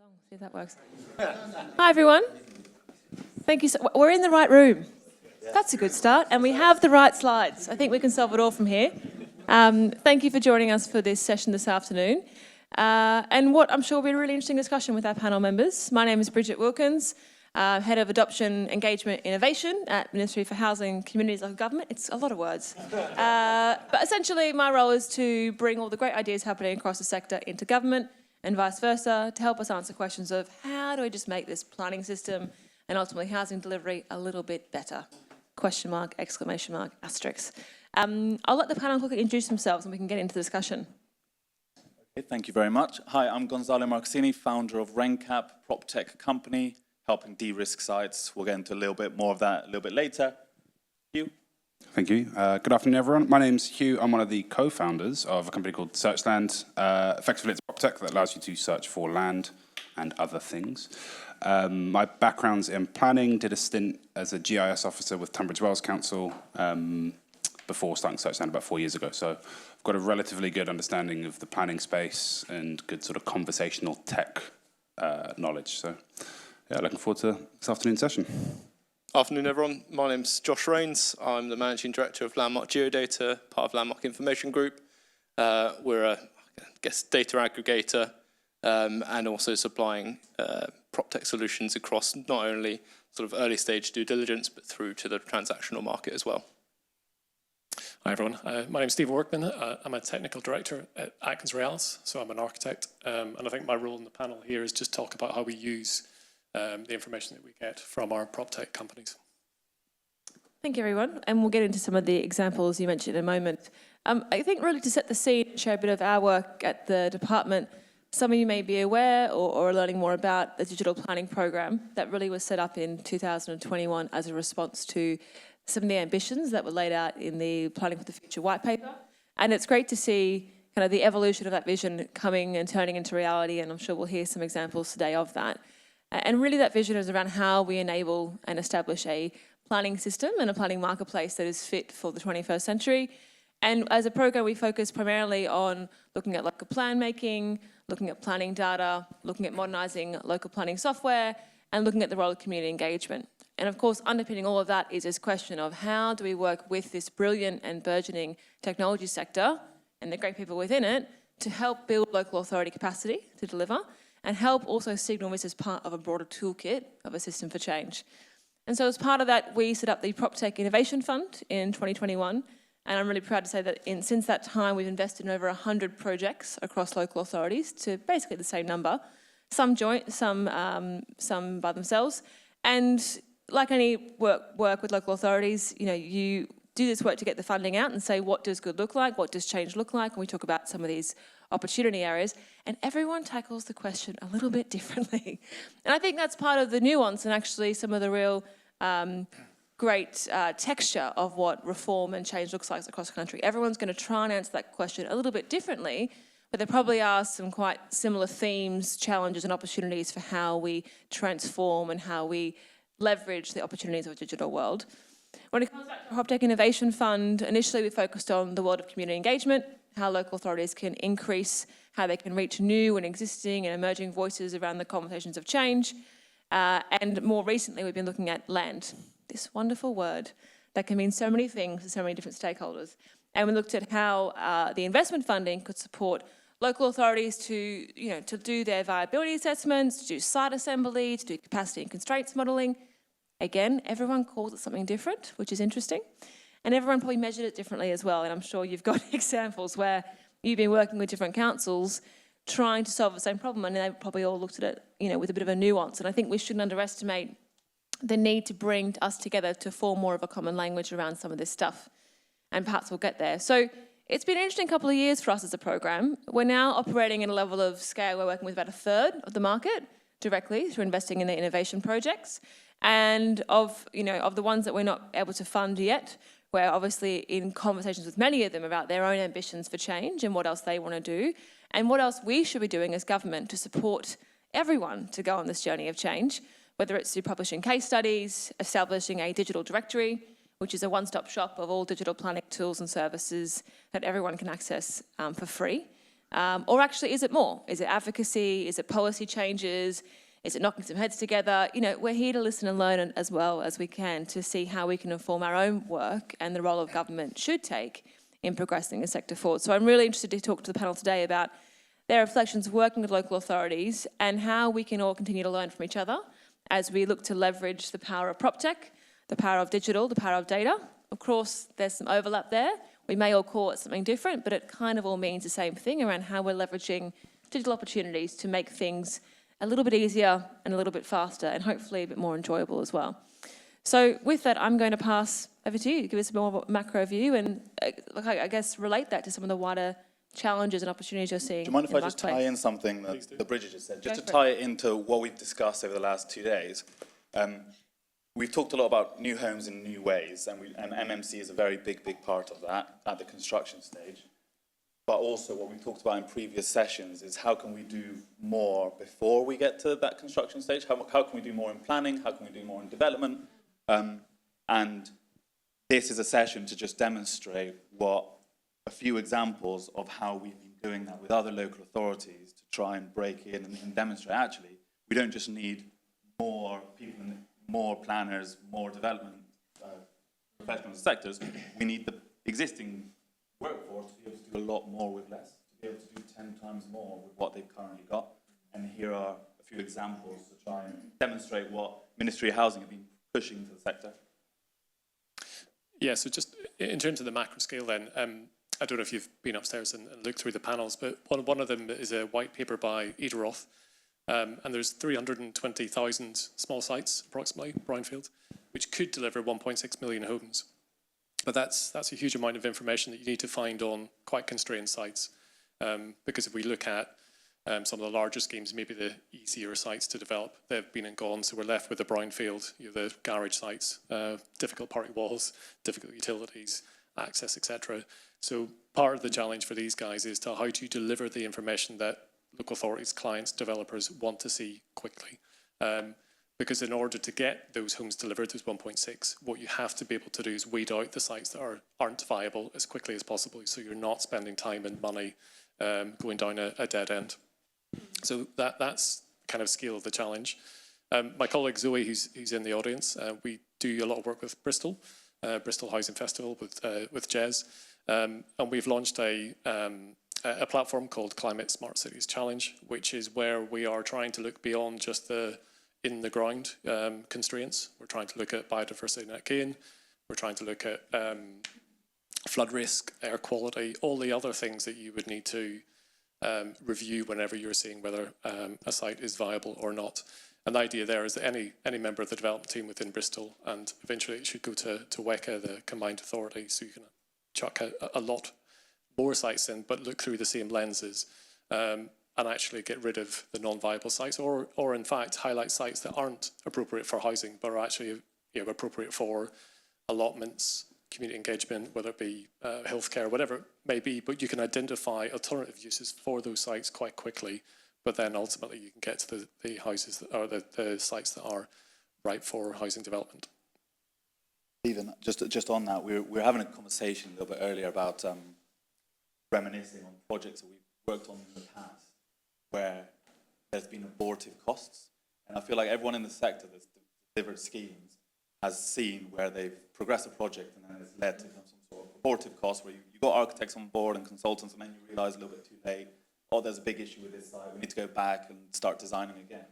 song, see if that works. Hi everyone. Thank you. We're in the right room. That's a good start. And we have the right slides. I think we can solve it all from here. Thank you for joining us for this session this afternoon. And what I'm sure will be a really interesting discussion with our panel members. My name is Bridget Wilkins, Head of Adoption, Engagement, Innovation at Ministry for Housing, Communities, Local Government. It's a lot of words. But essentially my role is to bring all the great ideas happening across the sector into government and vice versa, to help us answer questions of how do we just make this planning system and ultimately housing delivery a little bit better? Question mark, exclamation mark, asterisk. I'll let the panel quickly introduce themselves and we can get into the discussion. Okay, thank you very much. Hi, I'm Gonzalo Marcassini, founder of RenKap, PropTech company, helping de-risk sites. We'll get into a little bit more of that a little bit later. Hugh? Thank you. Good afternoon, everyone. My name's Hugh. I'm one of the co-founders of a company called Searchland. Effectively, it's PropTech that allows you to search for land and other things. My background's in planning, did a stint as a GIS officer with Tunbridge Wells Council before starting Searchland about 4 years ago. So I've got a relatively good understanding of the planning space and good sort of conversational tech knowledge. So yeah, looking forward to this afternoon's session. Afternoon, everyone. My name's Josh Rains. I'm the Managing Director of Landmark Geodata, part of Landmark Information Group. We're a data aggregator and also supplying PropTech solutions across not only sort of early stage due diligence, but through to the transactional market as well. Hi, everyone. My name's Steve Workman. I'm a Technical Director at Atkins Reals, so I'm an architect. And I think my role in the panel here is just talk about how we use the information that we get from our PropTech companies. Thank you, everyone. And we'll get into some of the examples you mentioned in a moment. I think really to set the scene, share a bit of our work at the department, some of you may be aware or are learning more about the digital planning program that really was set up in 2021 as a response to some of the ambitions that were laid out in the Planning for the Future white paper. And it's great to see kind of the evolution of that vision coming and turning into reality, and I'm sure we'll hear some examples today of that. And really that vision is around how we enable and establish a planning system and a planning marketplace that is fit for the 21st century. And as a program, we focus primarily on looking at local plan making, looking at planning data, looking at modernising local planning software, and looking at the role of community engagement. And of course, underpinning all of that is this question of how do we work with this brilliant and burgeoning technology sector and the great people within it to help build local authority capacity to deliver and help also signal this as part of a broader toolkit of a system for change. And so as part of that, we set up the PropTech Innovation Fund in 2021. And I'm really proud to say that since that time, we've invested in over 100 projects across local authorities to basically the same number, some joint, some by themselves. And like any work with local authorities, you do this work to get the funding out and say, what does good look like? What does change look like? And we talk about some of these opportunity areas, and everyone tackles the question a little bit differently. And I think that's part of the nuance and actually some of the real great texture of what reform and change looks like across the country. Everyone's going to try and answer that question a little bit differently, but there probably are some quite similar themes, challenges and opportunities for how we transform and how we leverage the opportunities of a digital world. When it comes back to the PropTech Innovation Fund, initially we focused on the world of community engagement, how local authorities can increase, how they can reach new and existing and emerging voices around the conversations of change. And more recently, we've been looking at land, this wonderful word that can mean so many things to so many different stakeholders. And we looked at how the investment funding could support local authorities to do their viability assessments, to do site assembly, to do capacity and constraints modelling. Again, everyone calls it something different, which is interesting. And everyone probably measured it differently as well. And I'm sure you've got examples where you've been working with different councils trying to solve the same problem, and they've probably all looked at it, with a bit of a nuance. And I think we shouldn't underestimate the need to bring us together to form more of a common language around some of this stuff. And perhaps we'll get there. So it's been an interesting couple of years for us as a program. We're now operating at a level of scale. We're working with about a third of the market directly through investing in the innovation projects. And of the ones that we're not able to fund yet, we're obviously in conversations with many of them about their own ambitions for change and what else they want to do and what else we should be doing as government to support everyone to go on this journey of change, whether it's through publishing case studies, establishing a digital directory, which is a one-stop shop of all digital planning tools and services that everyone can access for free, Or actually, is it more? Is it advocacy? Is it policy changes? Is it knocking some heads together? You know, we're here to listen and learn as well as we can to see how we can inform our own work and the role of government should take in progressing the sector forward. So I'm really interested to talk to the panel today about their reflections working with local authorities and how we can all continue to learn from each other as we look to leverage the power of PropTech, the power of digital, the power of data. Of course, there's some overlap there. We may all call it something different, but it kind of all means the same thing around how we're leveraging digital opportunities to make things a little bit easier and a little bit faster and hopefully a bit more enjoyable as well. So with that, I'm going to pass over to you, give us a more of a macro view and I guess relate that to some of the wider challenges and opportunities you're seeing. Do you mind if I just marketplace. tie in something that Bridget just said, just to tie it into what we've discussed over the last 2 days? We've talked a lot about new homes in new ways, and MMC is a very big part of that at the construction stage. But also what we've talked about in previous sessions is how can we do more before we get to that construction stage? How can we do more in planning? How can we do more in development? And this is a session to just demonstrate a few examples of how we've been doing that with other local authorities to try and break in and demonstrate actually we don't just need more people, more planners, more development professional sectors. We need the existing workforce to be able to do a lot more with less, to be able to do 10 times more with what they've currently got. And here are a few examples to try and demonstrate what Ministry of Housing have been pushing to the sector. Yeah, so just in terms of the macro scale then, I don't know if you've been upstairs and looked through the panels, but one of them is a white paper by Ederoth, and there's 320,000 small sites, approximately, brownfield, which could deliver 1.6 million homes. But that's a huge amount of information that you need to find on quite constrained sites, because if we look at some of the larger schemes, maybe the easier sites to develop, they've been and gone, so we're left with the brownfield, the garage sites, difficult parking walls, difficult utilities, access, etc. So part of the challenge for these guys is to how to deliver the information that local authorities, clients, developers want to see quickly. Because in order to get those homes delivered, those 1.6, what you have to be able to do is weed out the sites that aren't viable as quickly as possible, so you're not spending time and money going down a dead end. So that's kind of scale of the challenge. My colleague Zoe, who's in the audience, we do a lot of work with Bristol Housing Festival with Jez, and we've launched a platform called Climate Smart Cities Challenge, which is where we are trying to look beyond just the in-the-ground constraints. We're trying to look at biodiversity net gain. We're trying to look at flood risk, air quality, all the other things that you would need to review whenever you're seeing whether a site is viable or not. And the idea there is that any member of the development team within Bristol, and eventually it should go to WECA, the combined authority, so you can chuck a lot more sites in, but look through the same lenses and actually get rid of the non-viable sites, or in fact highlight sites that aren't appropriate for housing, but are actually appropriate for allotments, community engagement, whether it be healthcare, whatever it may be, but you can identify alternative uses for those sites quite quickly, but then ultimately you can get to the houses or the sites that are right for housing development. Stephen, just on that, we were having a conversation a little bit earlier about reminiscing on projects that we've worked on in the past where there's been abortive costs. And I feel like everyone in the sector that's delivered schemes has seen where they've progressed a project and then it's led to some sort of abortive cost where you got architects on board and consultants and then you realise a little bit too late, oh, there's a big issue with this site, we need to go back and start designing again.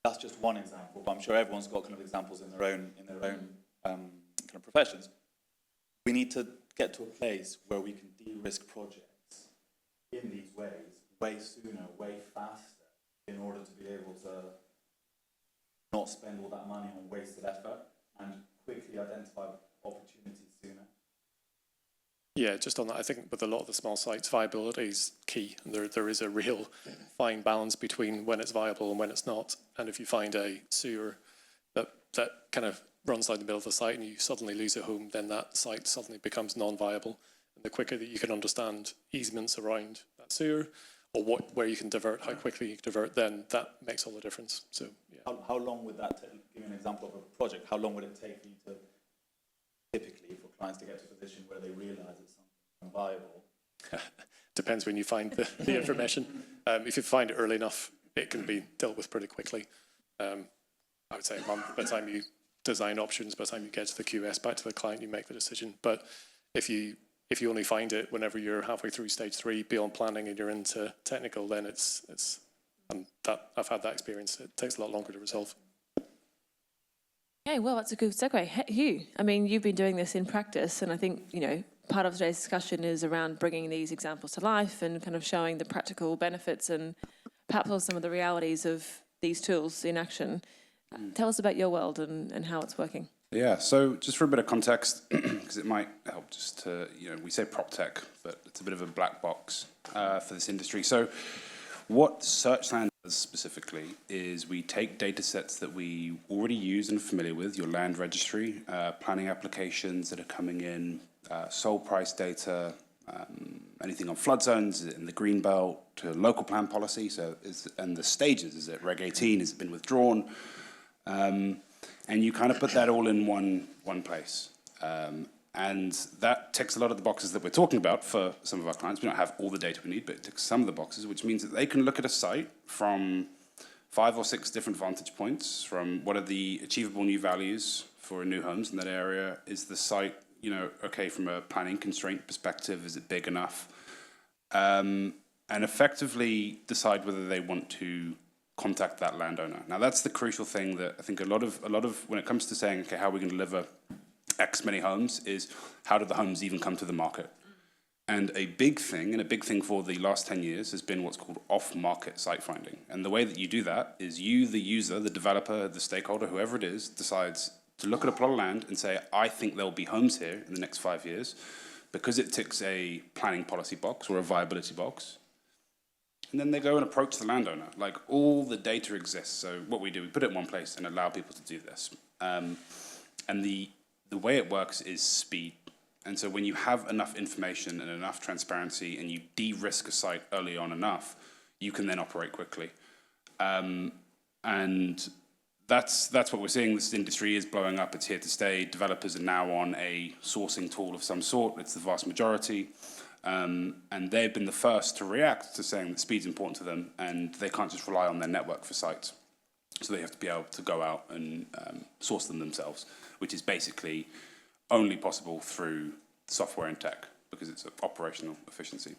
That's just one example, but I'm sure everyone's got kind of examples in their own kind of professions. We need to get to a place where we can de-risk projects in these ways, way sooner, way faster, in order to be able to not spend all that money on wasted effort and quickly identify opportunities sooner. Yeah, just on that, I think with a lot of the small sites, viability is key. And there is a real fine balance between when it's viable and when it's not. And if you find a sewer that kind of runs down the middle of the site and you suddenly lose a home, then that site suddenly becomes non-viable. And the quicker that you can understand easements around that sewer, or where you can divert, how quickly you can divert, then that makes all the difference. So, yeah. How long would that take? Give me an example of a project. How long would it take for you to, typically, for clients to get to a position where they realise it's something viable? depends when you find the information. If you find it early enough, it can be dealt with pretty quickly. I would say a month by the time you design options, by the time you get to the QS, back to the client, you make the decision. But if you only find it whenever you're halfway through stage 3, beyond planning, and you're into technical, then I've had that experience. It takes a lot longer to resolve. Okay, well, that's a good segue. Hugh, I mean, you've been doing this in practice, and I think, you know, part of today's discussion is around bringing these examples to life and kind of showing the practical benefits and perhaps also some of the realities of these tools in action. Tell us about your world and how it's working. Yeah, so just for a bit of context, because it might help just to, you know, we say PropTech, but it's a bit of a black box for this industry. So what Searchland does specifically is we take data sets that we already use and are familiar with, your land registry, planning applications that are coming in, sold price data, anything on flood zones in the green belt, to local plan policy, and the stages, is it Reg 18, has it been withdrawn? And you kind of put that all in one place. And that ticks a lot of the boxes that we're talking about for some of our clients. We don't have all the data we need, but it ticks some of the boxes, which means that they can look at a site from 5 or 6 different vantage points, from what are the achievable new values for new homes in that area? Is the site, you know, okay from a planning constraint perspective? Is it big enough? And effectively decide whether they want to contact that landowner. Now that's the crucial thing that I think a lot of when it comes to saying, okay, how are we going to deliver X many homes, is how do the homes even come to the market? And a big thing for the last 10 years has been what's called off-market site finding. And the way that you do that is you, the user, the developer, the stakeholder, whoever it is, decides to look at a plot of land and say, I think there'll be homes here in the next 5 years, because it ticks a planning policy box or a viability box. And then they go and approach the landowner. Like, all the data exists. So what we do, we put it in one place and allow people to do this. And the way it works is speed. And so when you have enough information and enough transparency and you de-risk a site early on enough, you can then operate quickly. And that's what we're seeing. This industry is blowing up. It's here to stay. Developers are now on a sourcing tool of some sort. It's the vast majority. And they've been the first to react to saying that speed's important to them, and they can't just rely on their network for sites. So they have to be able to go out and source them themselves, which is basically only possible through software and tech, because it's operational efficiency.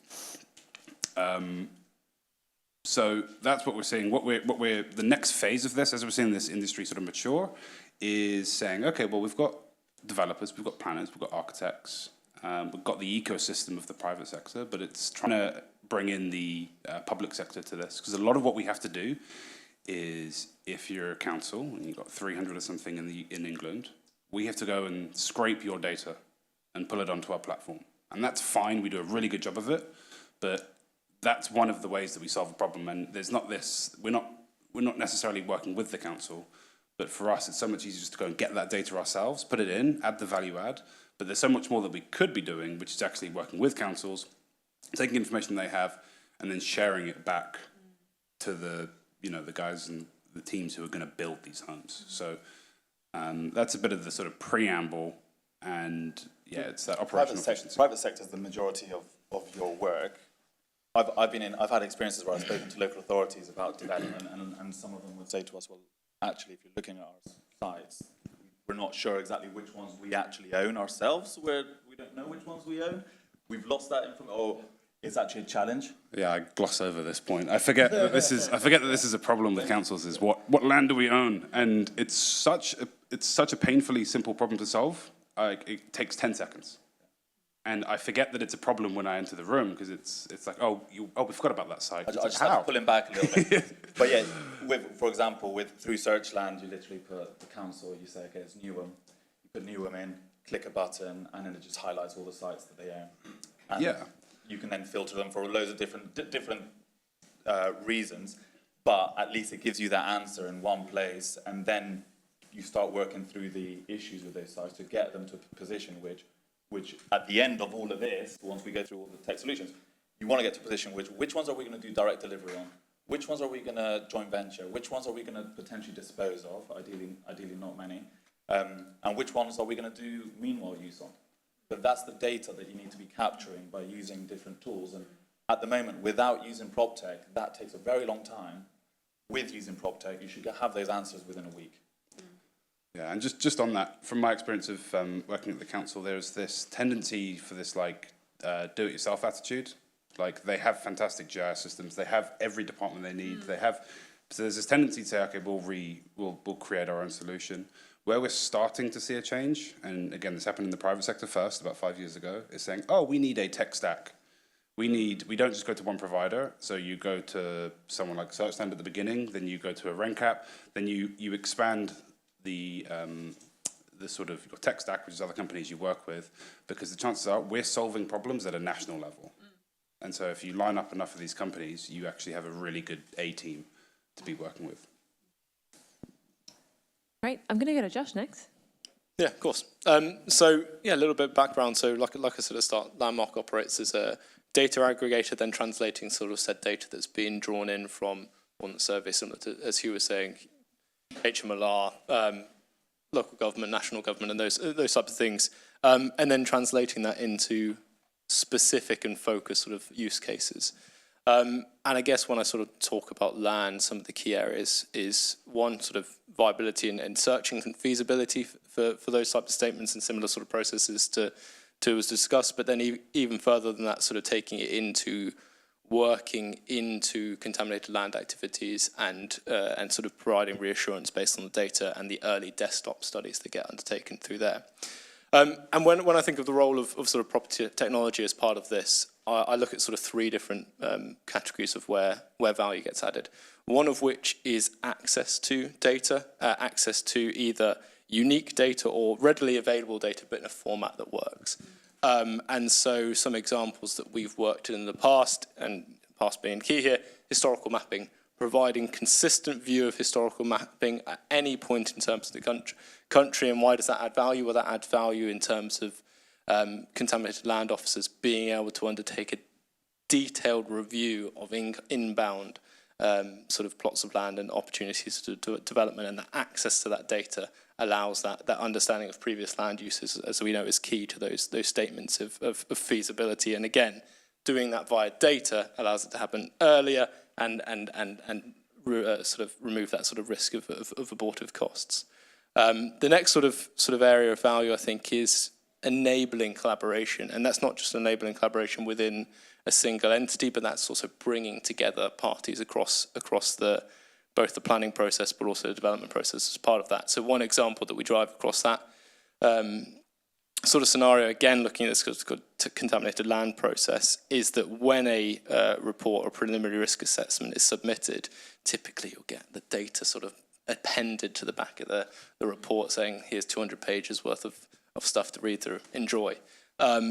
So that's what we're seeing. The next phase of this, as we're seeing this industry sort of mature, is saying, okay, well, we've got developers, we've got planners, we've got architects, we've got the ecosystem of the private sector, but it's trying to bring in the public sector to this, because a lot of what we have to do is, if you're a council and you've got 300 or something in England, we have to go and scrape your data and pull it onto our platform. And that's fine, we do a really good job of it, but that's one of the ways that we solve a problem. And there's not this, we're not necessarily working with the council, but for us, it's so much easier just to go and get that data ourselves, put it in, add the value add, but there's so much more that we could be doing, which is actually working with councils, taking information they have, and then sharing it back to the guys and the teams who are going to build these homes. So that's a bit of the sort of preamble, and yeah, it's that operational efficiency. Private sector is the majority of your work. I've had experiences where I've spoken to local authorities about development, and some of them would say to us, well, actually, if you're looking at our sites, we're not sure exactly which ones we actually own ourselves, where we don't know which ones we own. We've lost that information, or it's actually a challenge. Yeah, I gloss over this point. I forget that this is a problem with councils, is what land do we own? And it's such a painfully simple problem to solve. It takes 10 seconds. And I forget that it's a problem when I enter the room, because it's like, we forgot about that site. I just have to pull him back a little bit. But yeah, for example, through Searchland, you literally put the council, you say, okay, it's Newham. You put Newham in, click a button, and then it just highlights all the sites that they own. And yeah. You can then filter them for loads of different reasons, but at least it gives you that answer in one place, and then you start working through the issues with those sites to get them to a position which at the end of all of this, once we go through all the tech solutions, you want to get to a position which ones are we going to do direct delivery on? Which ones are we going to joint venture? Which ones are we going to potentially dispose of? Ideally not many. And which ones are we going to do meanwhile use on? But that's the data that you need to be capturing by using different tools. And At the moment, without using PropTech, that takes a very long time. With using PropTech, you should have those answers within a week. Yeah, and just on that, from my experience of working at the council, there's this tendency for this like do-it-yourself attitude. Like they have fantastic GIS systems, they have every department they need, so there's this tendency to say, okay, we'll create our own solution. Where we're starting to see a change, and again, this happened in the private sector first, about 5 years ago, is saying, oh, we need a tech stack. We don't just go to one provider, so you go to someone like Searchland at the beginning, then you go to a RenKap, then you expand the sort of your tech stack, which is other companies you work with, because the chances are we're solving problems at a national level. And so if you line up enough of these companies, you actually have a really good A team to be working with. Right, I'm going to go to Josh next. Yeah, of course. So yeah, a little bit of background. So like I said at the start, Landmark operates as a data aggregator, then translating sort of said data that's being drawn in from one survey, similar to, as Hugh was saying, HMLR, local government, national government, and those types of things, and then translating that into specific and focused sort of use cases. And I guess when I sort of talk about land, some of the key areas is one, sort of viability and searching and feasibility for those types of statements and similar sort of processes to was discussed, but then even further than that, sort of taking it into working into contaminated land activities and sort of providing reassurance based on the data and the early desktop studies that get undertaken through there. And when I think of the role of sort of property technology as part of this, I look at sort of three different categories of where value gets added. One of which is access to data, access to either unique data or readily available data, but in a format that works. And so some examples that we've worked in the past, and past being key here, historical mapping, providing consistent view of historical mapping at any point in terms of the country. And why does that add value? Well, that adds value in terms of contaminated land officers being able to undertake a detailed review of inbound sort of plots of land and opportunities to development, and the access to that data allows that understanding of previous land uses, as we know, is key to those statements of feasibility. And again, doing that via data allows it to happen earlier and sort of remove that sort of risk of abortive costs. The next sort of area of value, I think, is enabling collaboration, and that's not just enabling collaboration within a single entity, but that's also bringing together parties across both the planning process but also the development process as part of that. So one example that we drive across that sort of scenario, again looking at this contaminated land process, is that when a report or preliminary risk assessment is submitted, typically you'll get the data sort of appended to the back of the report saying, here's 200 pages worth of stuff to read through, enjoy.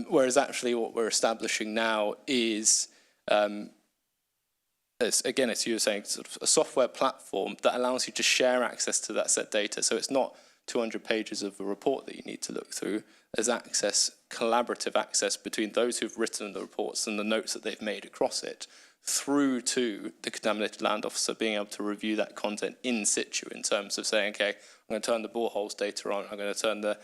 Whereas actually what we're establishing now is, as you were saying, sort of a software platform that allows you to share access to that set data. So it's not 200 pages of a report that you need to look through. There's access, collaborative access between those who've written the reports and the notes that they've made across it, through to the contaminated land officer being able to review that content in situ in terms of saying, okay, I'm going to turn the boreholes data on, I'm going to turn the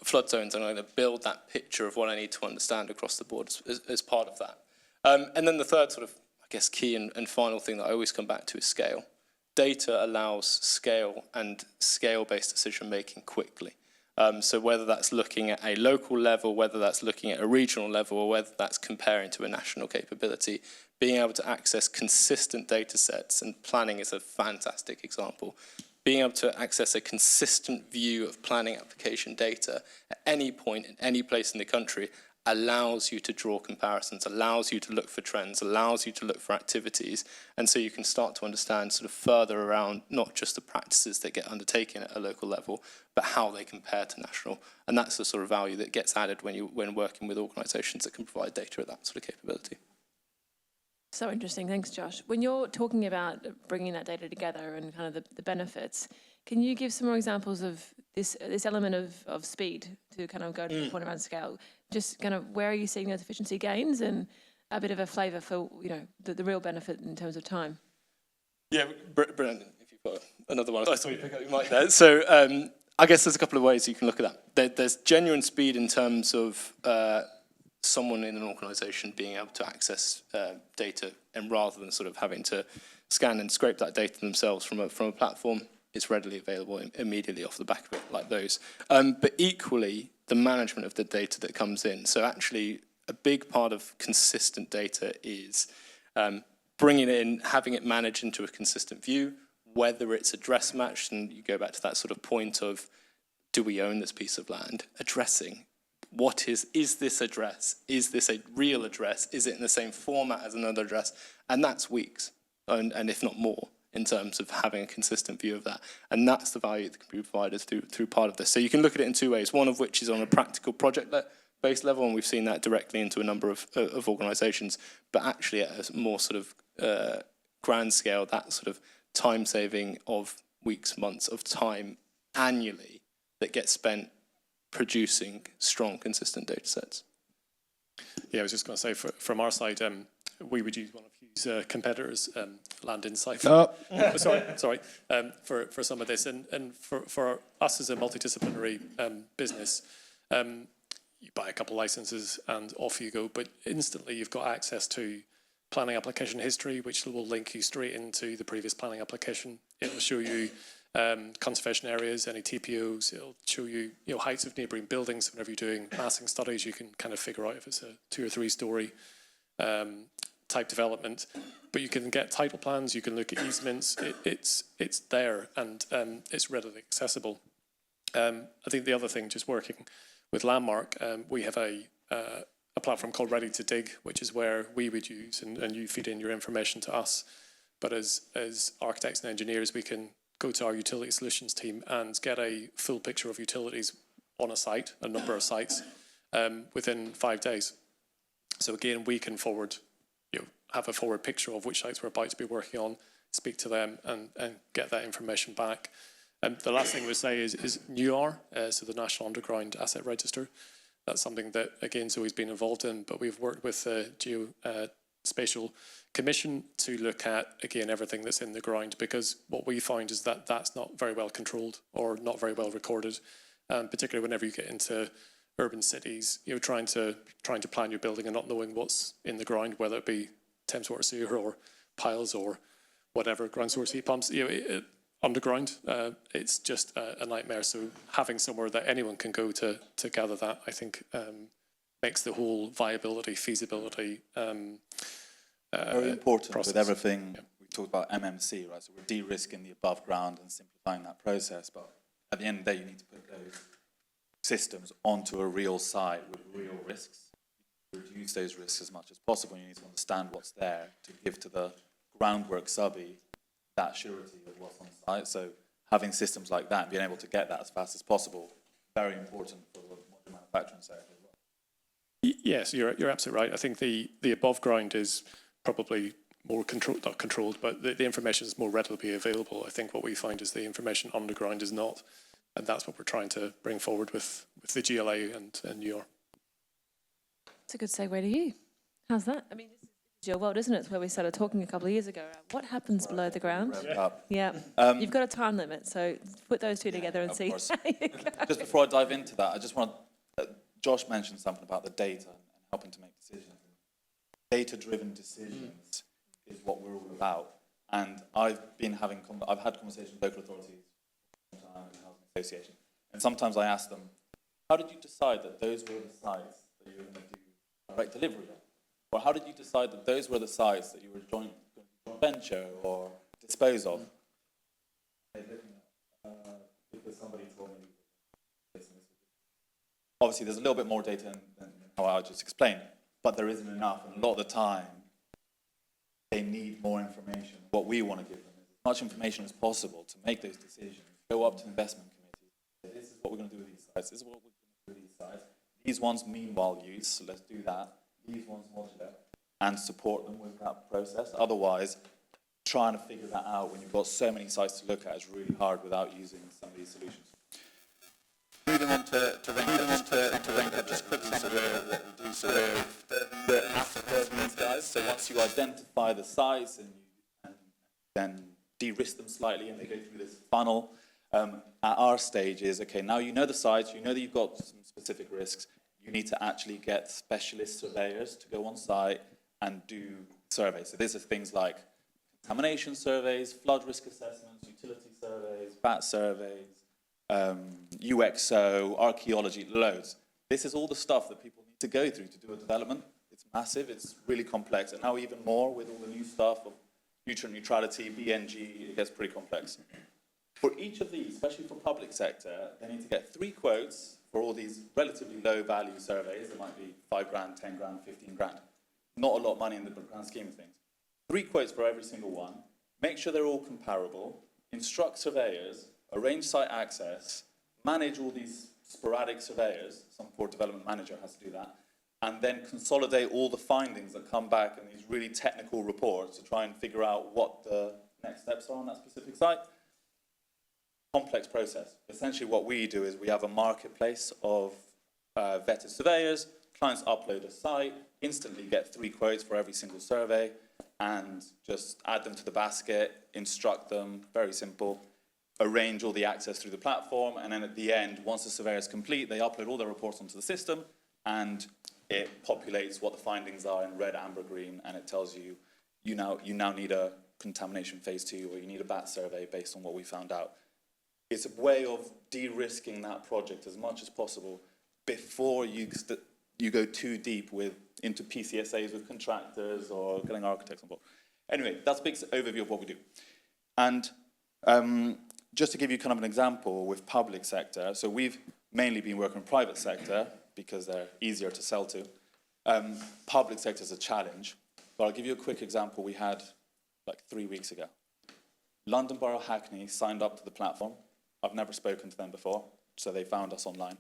flood zones, and I'm going to build that picture of what I need to understand across the board as part of that. And then the third sort of, I guess, key and final thing that I always come back to is scale. Data allows scale and scale-based decision-making quickly. So whether that's looking at a local level, whether that's looking at a regional level, or whether that's comparing to a national capability, being able to access consistent data sets, and planning is a fantastic example. Being able to access a consistent view of planning application data at any point in any place in the country allows you to draw comparisons, allows you to look for trends, allows you to look for activities, and so you can start to understand sort of further around not just the practices that get undertaken at a local level, but how they compare to national. And that's the sort of value that gets added when working with organisations that can provide data at that sort of capability. So interesting. Thanks, Josh. When you're talking about bringing that data together and kind of the benefits, can you give some more examples of this element of speed to kind of go to the point around scale? Just kind of where are you seeing those efficiency gains, and a bit of a flavour for, you know, the real benefit in terms of time? Yeah, Brendan, if you've got another one. I saw you pick up your mic there. So I guess there's a couple of ways you can look at that. There's genuine speed in terms of someone in an organisation being able to access data, and rather than sort of having to scan and scrape that data themselves from a platform, it's readily available immediately off the back of it, like those. But equally, the management of the data that comes in. So actually, a big part of consistent data is bringing it in, having it managed into a consistent view, whether it's address matched, and you go back to that sort of point of, do we own this piece of land? Addressing. What is this address? Is this a real address? Is it in the same format as another address? And that's weeks, and if not more, in terms of having a consistent view of that. And that's the value that can be provided through part of this. So you can look at it in two ways, one of which is on a practical project-based level, and we've seen that directly into a number of organisations, but actually at a more sort of grand scale, that sort of time saving of weeks, months of time annually that gets spent producing strong, consistent data sets. Yeah, I was just going to say, from our side, we would use one of Hugh's competitors, Land Insight. Sorry, for some of this. And for us as a multidisciplinary business, you buy a couple licenses and off you go, but instantly you've got access to planning application history, which will link you straight into the previous planning application. It will show you conservation areas, any TPOs. It'll show you, heights of neighbouring buildings. Whenever you're doing massing studies, you can kind of figure out if it's a 2 or 3 story type development. But you can get title plans. You can look at easements. It's there, and it's readily accessible. I think the other thing, just working with Landmark, we have a platform called Ready to Dig, which is where we would use, and you feed in your information to us. But as architects and engineers, we can go to our utility solutions team and get a full picture of utilities on a site, a number of sites, within 5 days. So again, we can have a forward picture of which sites we're about to be working on, speak to them, and get that information back. The last thing we'll say is NUR, so the National Underground Asset Register. That's something that, again, Zoe's been involved in, but we've worked with the Geospatial Commission to look at, again, everything that's in the ground, because what we find is that that's not very well controlled or not very well recorded, particularly whenever you get into urban cities, trying to plan your building and not knowing what's in the ground, whether it be Thames Water Sewer or piles or whatever, ground source heat pumps, underground, it's just a nightmare. So having somewhere that anyone can go to gather that, I think, makes the whole viability, feasibility very important process. With everything. Yeah. We talked about MMC, right? So we're de-risking the above ground and simplifying that process. But at the end of the day, you need to put those systems onto a real site with real risks. You reduce those risks as much as possible. You need to understand what's there to give to the groundwork subby that surety of what's on site. So having systems like that and being able to get that as fast as possible, very important for the manufacturing sector as well. Yes, you're absolutely right. I think the above ground is probably more not controlled, but the information is more readily available. I think what we find is the information underground is not, and that's what we're trying to bring forward with the GLA and UR. It's a good segue to you. How's that? I mean, this is your world, isn't it? It's where we started talking a couple of years ago. What happens below the ground? Yeah. You've got a time limit, so put those two together and see. Just before I dive into that, I just want Josh mentioned something about the data and helping to make decisions. Data-driven decisions is what we're all about. And I've had conversations with local authorities, and housing association, and sometimes I ask them, how did you decide that those were the sites that you were going to do direct delivery on? Or how did you decide that those were the sites that you were joint venture or dispose of? Because somebody told me this. Obviously, there's a little bit more data than how I just explained, but there isn't enough. And a lot of the time, they need more information. What we want to give them is as much information as possible to make those decisions. Go up to the investment committee. Say, this is what we're going to do with these sites. This is what we're going to do with these sites. These ones meanwhile use, so let's do that. These ones modular, and support them with that process. Otherwise, trying to figure that out when you've got so many sites to look at is really hard without using some of these solutions. Moving on to RenKap, just quickly what we do. So the after these guys. So once you identify the sites and then de-risk them slightly, and they go through this funnel. At our stage is, okay, now you know the sites, you know that you've got some specific risks. you need to actually get specialist surveyors to go on site and do surveys. So these are things like contamination surveys, flood risk assessments, utility surveys, bat surveys, UXO, archaeology, loads. This is all the stuff that people need to go through to do a development. It's massive, it's really complex, and now even more with all the new stuff of nutrient neutrality, BNG, it gets pretty complex. For each of these, especially for public sector, they need to get 3 quotes for all these relatively low value surveys. They might be 5 grand, 10 grand, 15 grand. Not a lot of money in the grand scheme of things. 3 quotes for every single one. Make sure they're all comparable. Instruct surveyors, arrange site access, manage all these sporadic surveyors. Some poor development manager has to do that. And then consolidate all the findings that come back in these really technical reports to try and figure out what the next steps are on that specific site. Complex process. Essentially what we do is we have a marketplace of vetted surveyors. Clients upload a site, instantly get 3 quotes for every single survey, and just add them to the basket, instruct them, very simple, arrange all the access through the platform, and then at the end, once the survey is complete, they upload all their reports onto the system, and it populates what the findings are in red, amber, green, and it tells you, you now need a contamination phase 2, or you need a bat survey based on what we found out. It's a way of de-risking that project as much as possible before you go too deep into PCSAs with contractors or getting architects on board. Anyway, that's a big overview of what we do. And just to give you kind of an example with public sector, so we've mainly been working in private sector because they're easier to sell to. Public sector is a challenge, but I'll give you a quick example we had like 3 weeks ago. London Borough Hackney signed up to the platform. I've never spoken to them before, so they found us online.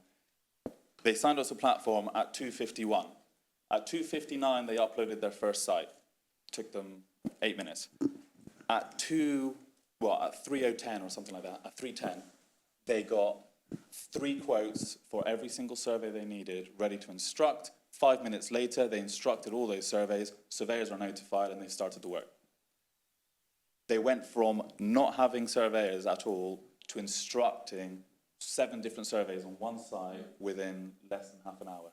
They signed us to the platform at 2:51. At 2:59, they uploaded their first site. It took them 8 minutes. At 3:10 or something like that, at 3:10, they got 3 quotes for every single survey they needed, ready to instruct. 5 minutes later, they instructed all those surveys, surveyors were notified, and they started to work. They went from not having surveyors at all to instructing 7 different surveys on one site within less than half an hour.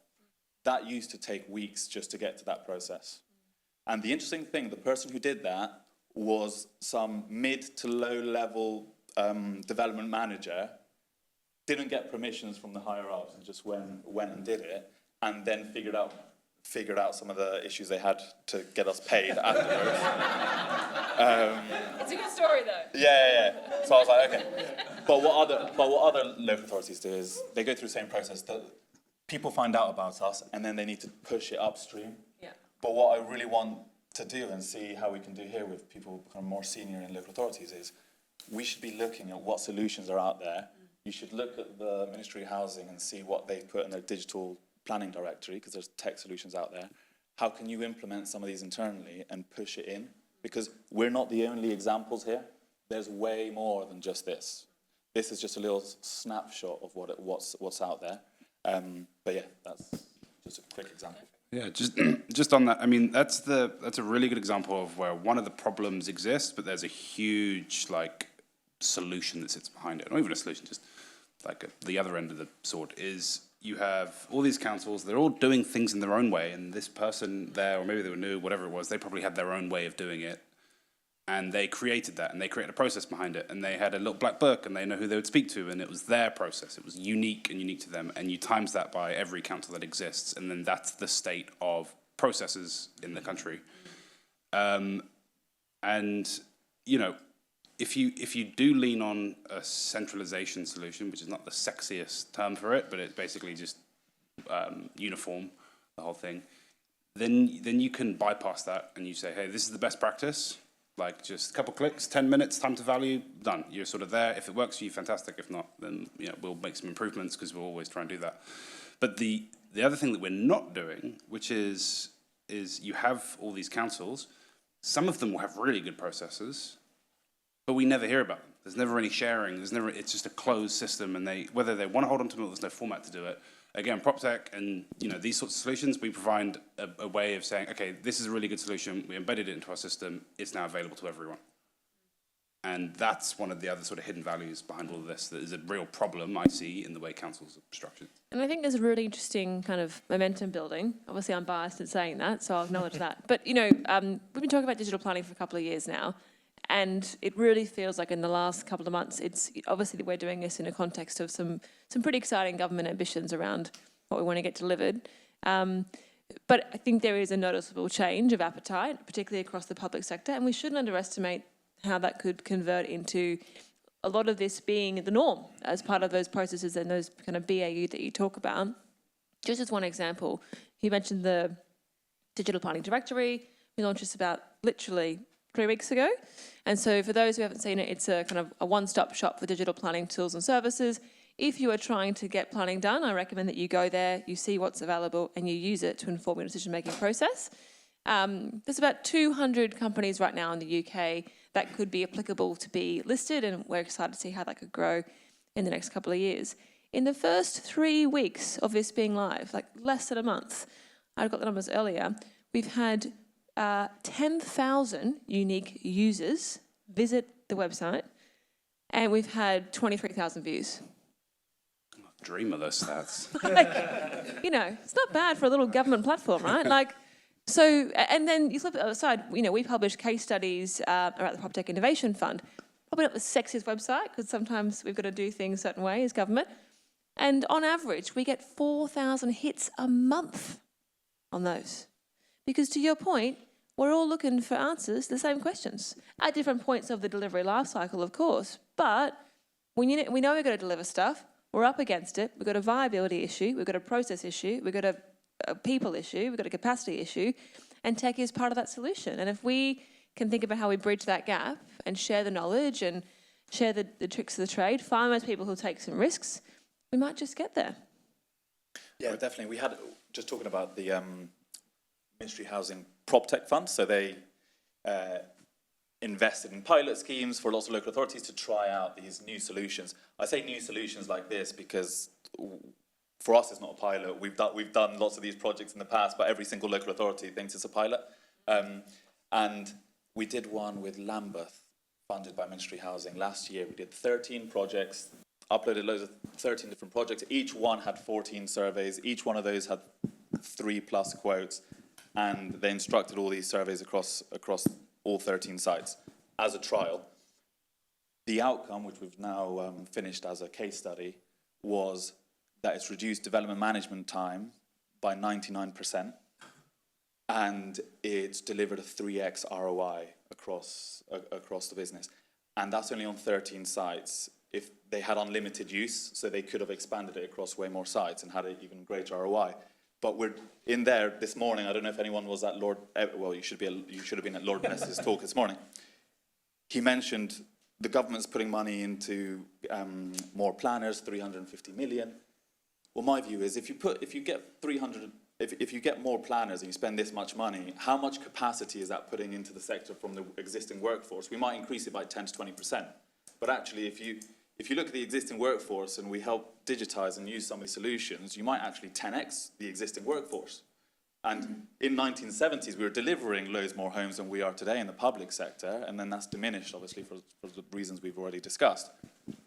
That used to take weeks just to get to that process. And the interesting thing, the person who did that was some mid to low level development manager, didn't get permissions from the higher ups and just went and did it, and then figured out some of the issues they had to get us paid afterwards. It's a good story, though. Yeah. So I was like, okay. But what other local authorities do is they go through the same process. People find out about us, and then they need to push it upstream. Yeah. But what I really want to do and see how we can do here with people becoming more senior in local authorities is we should be looking at what solutions are out there. You should look at the Ministry of Housing and see what they've put in their digital planning directory, because there's tech solutions out there. How can you implement some of these internally and push it in? Because we're not the only examples here. There's way more than just this. This is just a little snapshot of what's out there. But yeah, that's just a quick example. Yeah, just on that, I mean, that's a really good example of where one of the problems exists, but there's a huge solution that sits behind it. Not even a solution, just the other end of the sword is you have all these councils, they're all doing things in their own way, and this person there, or maybe they were new, whatever it was, they probably had their own way of doing it. And they created that, and they created a process behind it, and they had a little black book, and they know who they would speak to, and it was their process. It was unique to them, and you times that by every council that exists, and then that's the state of processes in the country. And if you do lean on a centralization solution, which is not the sexiest term for it, but it's basically just uniform, the whole thing, then you can bypass that, and you say, hey, this is the best practice. Just a couple clicks, 10 minutes, time to value, done. You're sort of there. If it works for you, fantastic. If not, then we'll make some improvements because we'll always try and do that. But the other thing that we're not doing, which is you have all these councils. Some of them will have really good processes, but we never hear about them. There's never any sharing. It's just a closed system, and whether they want to hold on to it, there's no format to do it. Again, PropTech and these sorts of solutions, we provide a way of saying, okay, this is a really good solution. We embedded it into our system. It's now available to everyone. And that's one of the other sort of hidden values behind all of this. That is a real problem I see in the way councils are structured. And I think there's a really interesting kind of momentum building. Obviously, I'm biased in saying that, so I'll acknowledge that. But, we've been talking about digital planning for a couple of years now, and it really feels like in the last couple of months, it's obviously that we're doing this in a context of some pretty exciting government ambitions around what we want to get delivered. But I think there is a noticeable change of appetite, particularly across the public sector, and we shouldn't underestimate how that could convert into a lot of this being the norm as part of those processes and those kind of BAU that you talk about. Just as one example, you mentioned the Digital Planning Directory. We launched this about literally 3 weeks ago. And so for those who haven't seen it, it's a kind of a one-stop shop for digital planning tools and services. If you are trying to get planning done, I recommend that you go there, you see what's available, and you use it to inform your decision-making process. There's about 200 companies right now in the UK that could be applicable to be listed, and we're excited to see how that could grow in the next couple of years. In the first 3 weeks of this being live, like less than a month, I got the numbers earlier, we've had 10,000 unique users visit the website, and we've had 23,000 views. Dream of those stats. It's not bad for a little government platform, right? So, and then you flip it aside, we publish case studies about the PropTech Innovation Fund. Probably not the sexiest website, because sometimes we've got to do things a certain way as government. And on average, we get 4,000 hits a month on those. Because to your point, we're all looking for answers to the same questions at different points of the delivery life cycle, of course. But we know we're going to deliver stuff. We're up against it. We've got a viability issue. We've got a process issue. We've got a people issue. We've got a capacity issue. And tech is part of that solution. And if we can think about how we bridge that gap and share the knowledge and share the tricks of the trade, find those people who take some risks, we might just get there. Yeah, definitely. We had, just talking about the Ministry Housing PropTech Fund, so they invested in pilot schemes for lots of local authorities to try out these new solutions. I say new solutions like this because for us it's not a pilot. We've done lots of these projects in the past, but every single local authority thinks it's a pilot. And we did one with Lambeth, funded by Ministry Housing last year. We did 13 projects, uploaded loads of 13 different projects. Each one had 14 surveys. Each one of those had 3+ quotes. And they instructed all these surveys across all 13 sites as a trial. The outcome, which we've now finished as a case study, was that it's reduced development management time by 99%, and it's delivered a 3x ROI across the business. And that's only on 13 sites. If they had unlimited use, so they could have expanded it across way more sites and had an even greater ROI. But we're in there this morning. I don't know if anyone was at you should have been at Lord Ness's talk this morning. He mentioned the government's putting money into more planners, 350 million. Well, my view is if you get more planners and you spend this much money, how much capacity is that putting into the sector from the existing workforce? We might increase it by 10 to 20%. But actually, if you look at the existing workforce and we help digitize and use some of these solutions, you might actually 10x the existing workforce. And in 1970s, we were delivering loads more homes than we are today in the public sector, and then that's diminished, obviously, for the reasons we've already discussed.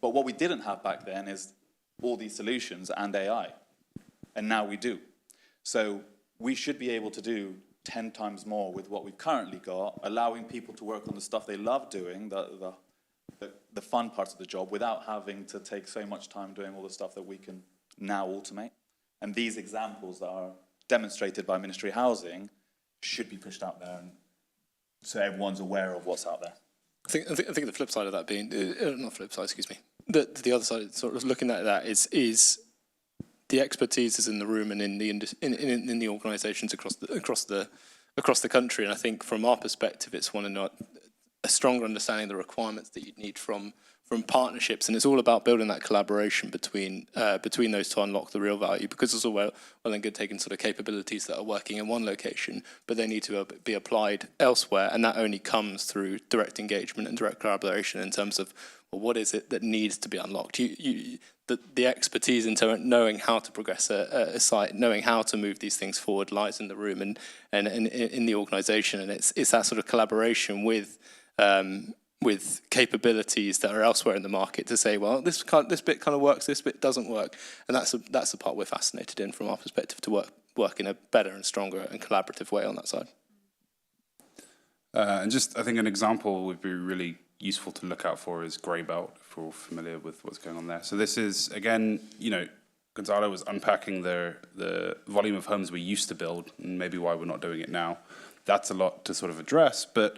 But what we didn't have back then is all these solutions and AI, and now we do. So we should be able to do 10 times more with what we've currently got, allowing people to work on the stuff they love doing, the fun parts of the job, without having to take so much time doing all the stuff that we can now automate. And these examples that are demonstrated by Ministry of Housing should be pushed out there, and so everyone's aware of what's out there. I think the flip side of that being, not flip side, excuse me. The other side, sort of looking at that, is the expertise is in the room and in the organisations across the country. And I think from our perspective, it's a stronger understanding of the requirements that you need from partnerships, and it's all about building that collaboration between those to unlock the real value. Because it's all well and good taking sort of capabilities that are working in one location, but they need to be applied elsewhere, and that only comes through direct engagement and direct collaboration in terms of, well, what is it that needs to be unlocked? The expertise into knowing how to progress a site, knowing how to move these things forward, lies in the room and in the organisation, and it's that sort of collaboration with with capabilities that are elsewhere in the market to say, well, this bit kind of works, this bit doesn't work, and that's the part we're fascinated in from our perspective, to work in a better and stronger and collaborative way on that side. And just, I think an example would be really useful to look out for is grey belt, if we're all familiar with what's going on there. So this is, again, you know, Gonzalo was unpacking the volume of homes we used to build, and maybe why we're not doing it now. That's a lot to sort of address, but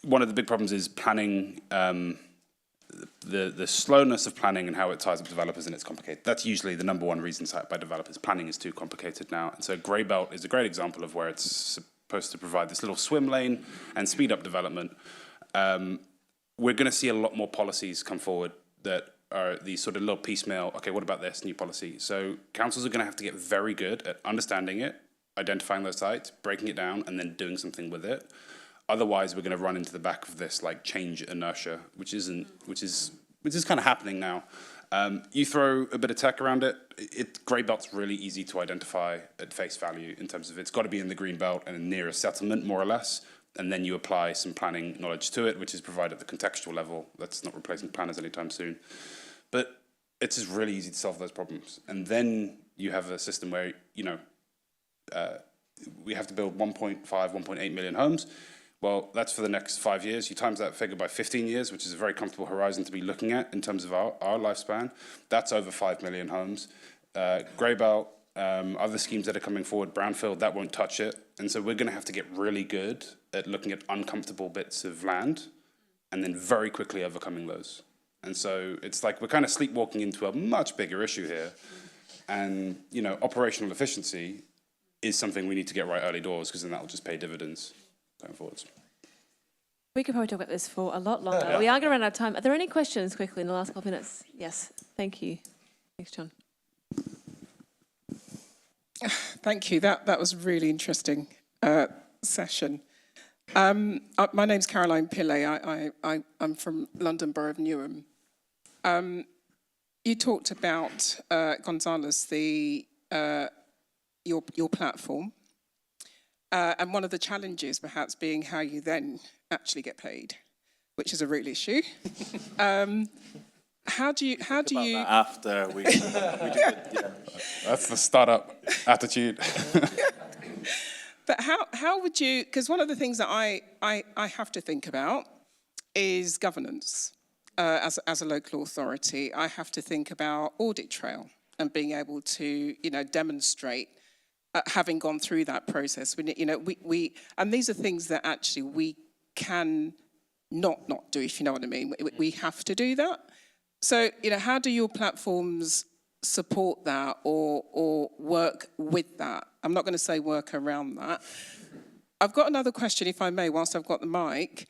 one of the big problems is planning, the slowness of planning and how it ties up developers, and it's complicated. That's usually the number one reason cited by developers. Planning is too complicated now. And so grey belt is a great example of where it's supposed to provide this little swim lane and speed up development. We're going to see a lot more policies come forward that are these sort of little piecemeal, okay, what about this new policy? So councils are going to have to get very good at understanding it, identifying those sites, breaking it down, and then doing something with it. Otherwise, we're going to run into the back of this like change inertia, which is kind of happening now. You throw a bit of tech around it. Grey belt's really easy to identify at face value in terms of it's got to be in the green belt and near a settlement, more or less. And then you apply some planning knowledge to it, which is provided at the contextual level. That's not replacing planners anytime soon. But it's just really easy to solve those problems. And then you have a system where, you know, we have to build 1.5, 1.8 million homes. Well, that's for the next 5 years. You times that figure by 15 years, which is a very comfortable horizon to be looking at in terms of our lifespan. That's over 5 million homes. Grey belt, other schemes that are coming forward, brownfield, that won't touch it. And so we're going to have to get really good at looking at uncomfortable bits of land and then very quickly overcoming those. And so it's like we're kind of sleepwalking into a much bigger issue here. And, you know, operational efficiency is something we need to get right early doors, because then that will just pay dividends going forwards. We could probably talk about this for a lot longer. We are going to run out of time. Are there any questions quickly in the last couple of minutes? Yes, thank you. Thanks, John. Thank you. That was a really interesting session. My name's Caroline Pillay. I'm from London Borough of Newham. You talked about, Gonzalez, your platform. And one of the challenges perhaps being how you then actually get paid, which is a real issue. How do you after we do it, yeah. That's the startup attitude. But how would you, because one of the things that I have to think about is governance. As a local authority, I have to think about audit trail and being able to, you know, demonstrate having gone through that process. We and these are things that actually we can not do, if you know what I mean. We have to do that. So, you know, how do your platforms support that or work with that? I'm not going to say work around that. I've got another question, if I may, whilst I've got the mic.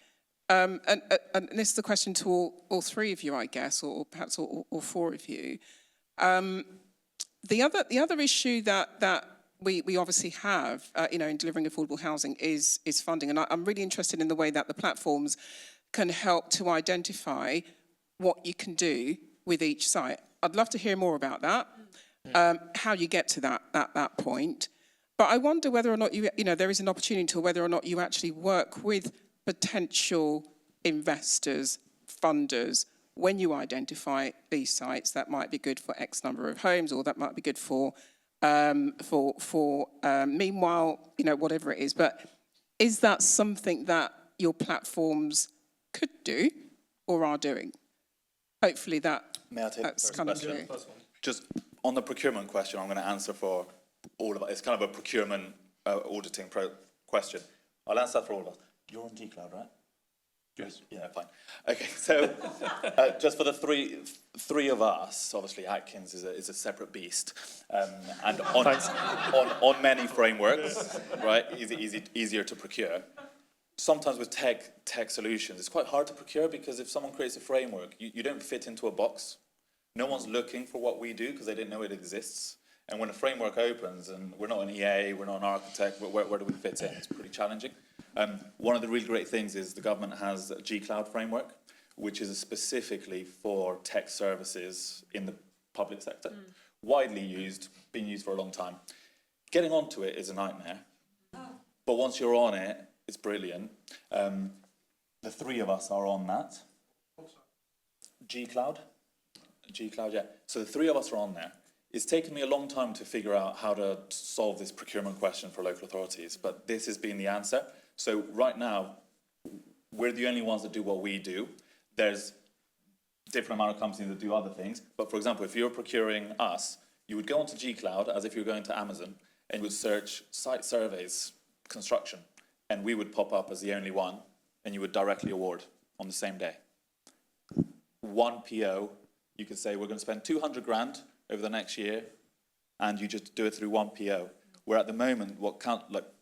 And this is a question to all three of you, I guess, or perhaps all four of you. The other issue that we obviously have, you know, in delivering affordable housing is funding. And I'm really interested in the way that the platforms can help to identify what you can do with each site. I'd love to hear more about that, how you get to that point. But I wonder whether or not you know, there is an opportunity to whether or not you actually work with potential investors, funders, when you identify these sites that might be good for X number of homes, or that might be good for meanwhile, you know, whatever it is. But is that something that your platforms could do or are doing? Hopefully that's kind of clear. Just on the procurement question, I'm going to answer for all of us. It's kind of a procurement auditing question. I'll answer that for all of us. You're on G-Cloud, right? Yes. Yeah, fine. Okay, so just for the three of us, obviously Atkins is a separate beast, and on many frameworks, right? Easier to procure. Sometimes with tech solutions, it's quite hard to procure, because if someone creates a framework, you don't fit into a box. No one's looking for what we do because they didn't know it exists. And when a framework opens, and we're not an EA, we're not an architect, where do we fit in? It's pretty challenging. One of the really great things is the government has a G-Cloud framework, which is specifically for tech services in the public sector. Widely used, been used for a long time. Getting onto it is a nightmare. But once you're on it, it's brilliant. The three of us are on that. G-Cloud, yeah. So the three of us are on there. It's taken me a long time to figure out how to solve this procurement question for local authorities, but this has been the answer. So right now, we're the only ones that do what we do. There's different amount of companies that do other things, but for example, if you're procuring us, you would go onto G-Cloud as if you were going to Amazon, and you would search site surveys, construction, and we would pop up as the only one, and you would directly award on the same day. One PO, you could say, we're going to spend 200 grand over the next year, and you just do it through one PO. Where at the moment,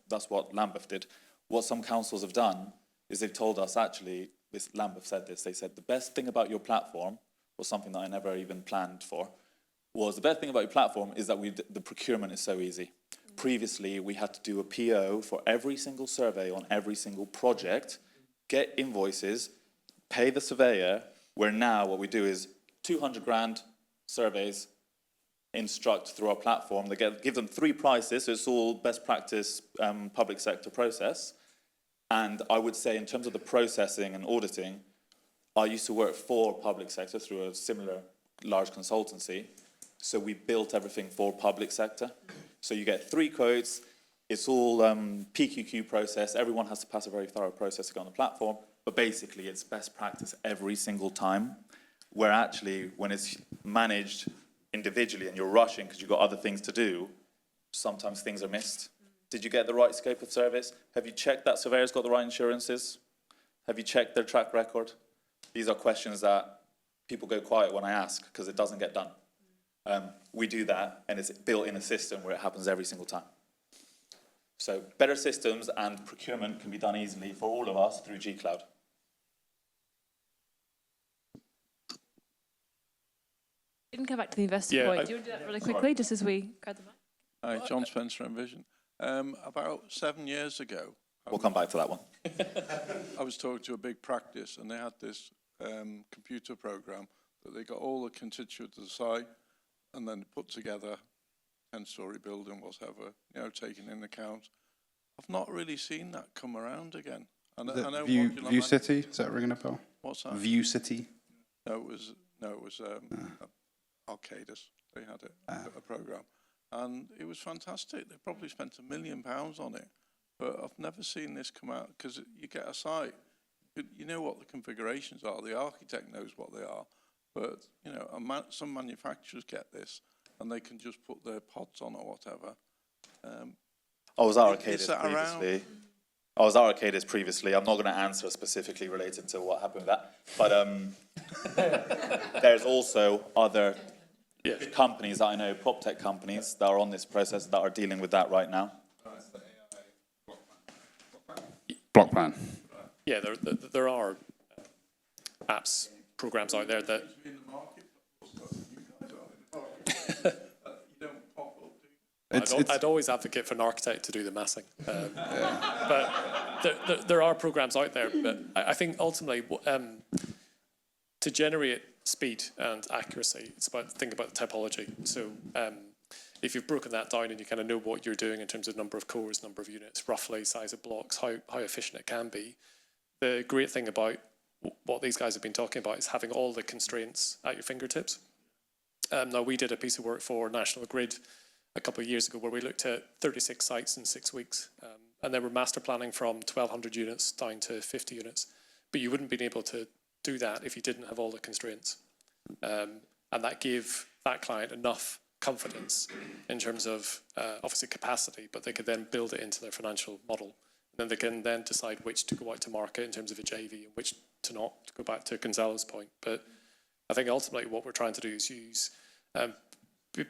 that's what Lambeth did. What some councils have done is they've told us, actually, Lambeth said this, they said, the best thing about your platform, was something that I never even planned for, was the best thing about your platform is that the procurement is so easy. Previously, we had to do a PO for every single survey on every single project, get invoices, pay the surveyor, where now what we do is 200 grand surveys, instruct through our platform. They give them 3 prices, so it's all best practice public sector process. And I would say in terms of the processing and auditing, I used to work for public sector through a similar large consultancy. So we built everything for public sector. So you get 3 quotes, it's all PQQ process, everyone has to pass a very thorough process to go on the platform, but basically it's best practice every single time, where actually when it's managed individually and you're rushing because you've got other things to do, sometimes things are missed. Did you get the right scope of service? Have you checked that surveyor's got the right insurances? Have you checked their track record? These are questions that people go quiet when I ask because it doesn't get done. We do that, and it's built in a system where it happens every single time. So better systems and procurement can be done easily for all of us through G-Cloud. We didn't come back to the investor Yeah, point. Do you want to do that really quickly, just as we grab the mic? Hi, John Spencer, Envision. About 7 years ago, We'll come back to that one. I was talking to a big practice, and they had this computer program that they got all the constituents of the site and then put together 10-story building, whatever, taking in account. I've not really seen that come around again. I know View City, is that ringing a bell? What's that? View City? No, it was Arcadis. They had a program, and it was fantastic. They probably spent £1 million on it, but I've never seen this come out, because you get a site, you know what the configurations are. The architect knows what they are, but some manufacturers get this, and they can just put their pods on or whatever. I was at Arcadis previously. I'm not going to answer specifically related to what happened with that, but there's also other companies that I know, PropTech companies, that are on this process that are dealing with that right now. Block plan. Yeah, there are apps, programs out there that... I'd always advocate for an architect to do the massing. But there are programs out there. But I think ultimately, to generate speed and accuracy, it's about think about the typology. So if you've broken that down and you kind of know what you're doing in terms of number of cores, number of units, roughly size of blocks, how efficient it can be, the great thing about what these guys have been talking about is having all the constraints at your fingertips. Now, we did a piece of work for National Grid a couple of years ago where we looked at 36 sites in 6 weeks, and they were master planning from 1,200 units down to 50 units. But you wouldn't have been able to do that if you didn't have all the constraints. And that gave that client enough confidence in terms of obviously capacity, but they could then build it into their financial model. And then they can then decide which to go out to market in terms of a JV and which to not, to go back to Gonzalo's point. But I think ultimately what we're trying to do is use,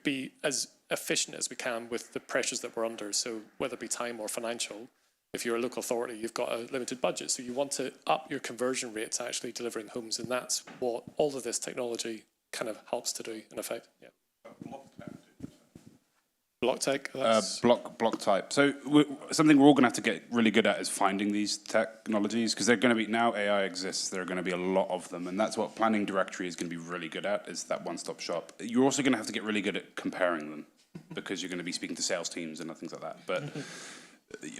be as efficient as we can with the pressures that we're under. So whether it be time or financial, if you're a local authority, you've got a limited budget. So you want to up your conversion rates actually delivering homes. And that's what all of this technology kind of helps to do in effect. Yeah. Block tech? Block type. So something we're all going to have to get really good at is finding these technologies, because they're going to be, now AI exists, there are going to be a lot of them, and that's what planning directory is going to be really good at, is that one-stop shop. You're also going to have to get really good at comparing them, because you're going to be speaking to sales teams and things like that. But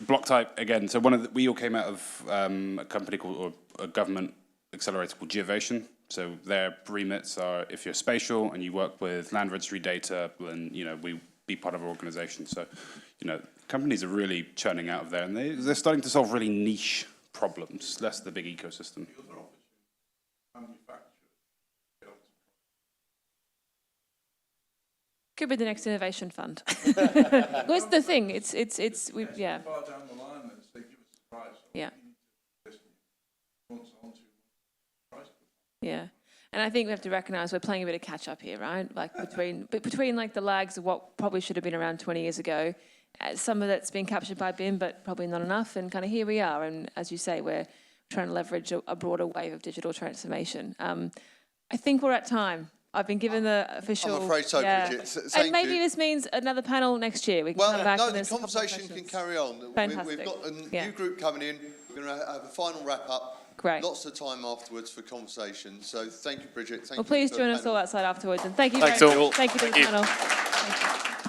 block type, again, so we all came out of a company called, or a government accelerator called Geovation. So their remits are, if you're spatial and you work with land registry data, then, we be part of our organization. So, companies are really churning out of there, and they're starting to solve really niche problems, less the big ecosystem. Could be the next innovation fund. What's the thing? Yeah. Far down the line, they give us a price. Yeah. On to price. Yeah. And I think we have to recognise we're playing a bit of catch up here, right? Like between like the lags of what probably should have been around 20 years ago, some of that's been captured by BIM, but probably not enough. And kind of here we are. And as you say, we're trying to leverage a broader wave of digital transformation. I think we're at time. I've been given the official. I'm afraid so, Bridget. Thank and maybe you. this means another panel next year. We can come back. No, and the there's a couple of conversation can questions. carry on. Fantastic. We've got a new group coming in. We're going to have a final wrap up. Great. Lots of time afterwards for conversation. So thank you, Bridget. Thank Well, you please for join the us panel. all outside afterwards. And thank you Thanks very much. all. Thank you to the Thank you. panel. Thank you.